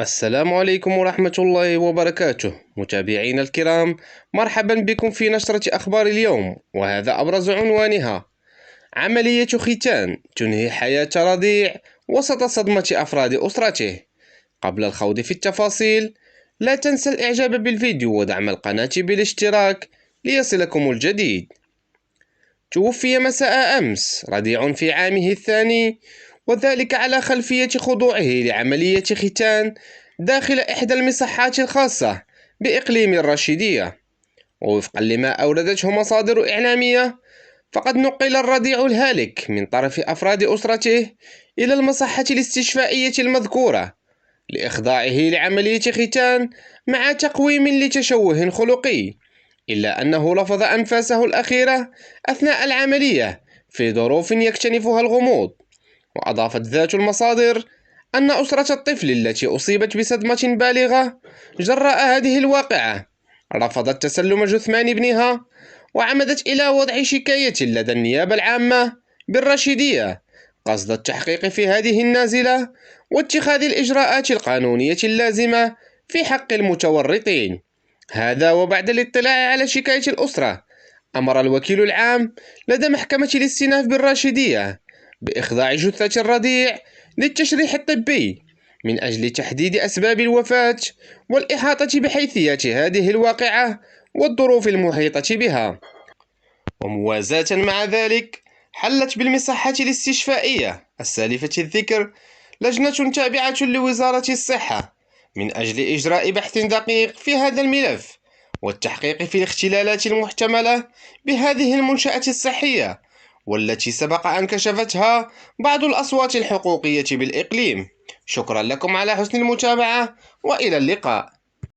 السلام عليكم ورحمة الله وبركاته متابعينا الكرام، مرحبا بكم في نشرة أخبار اليوم، وهذا أبرز عنوانها: عملية ختان تنهي حياة رضيع وسط صدمة أفراد أسرته. قبل الخوض في التفاصيل، لا تنسى الإعجاب بالفيديو ودعم القناة بالاشتراك ليصلكم الجديد. توفي مساء أمس رضيع في عامه الثاني، وذلك على خلفية خضوعه لعملية ختان داخل إحدى المصحات الخاصة بإقليم الرشيدية. ووفقا لما أوردته مصادر إعلامية، فقد نقل الرضيع الهالك من طرف أفراد أسرته إلى المصحة الاستشفائية المذكورة لإخضاعه لعملية ختان مع تقويم لتشوه خلقي، إلا أنه لفظ أنفاسه الأخيرة أثناء العملية في ظروف يكتنفها الغموض. وأضافت ذات المصادر أن أسرة الطفل التي أصيبت بصدمة بالغة جراء هذه الواقعة رفضت تسلم جثمان ابنها، وعمدت إلى وضع شكاية لدى النيابة العامة بالرشيدية قصد التحقيق في هذه النازلة واتخاذ الإجراءات القانونية اللازمة في حق المتورطين. هذا وبعد الاطلاع على شكاية الأسرة، أمر الوكيل العام لدى محكمة الاستئناف بالراشدية بإخضاع جثة الرضيع للتشريح الطبي من أجل تحديد أسباب الوفاة والإحاطة بحيثيات هذه الواقعة والظروف المحيطة بها. وموازاة مع ذلك، حلت بالمصحة الاستشفائية السالفة الذكر لجنة تابعة لوزارة الصحة من أجل إجراء بحث دقيق في هذا الملف والتحقيق في الاختلالات المحتملة بهذه المنشأة الصحية، والتي سبق أن كشفتها بعض الأصوات الحقوقية بالإقليم. شكرا لكم على حسن المتابعة، وإلى اللقاء.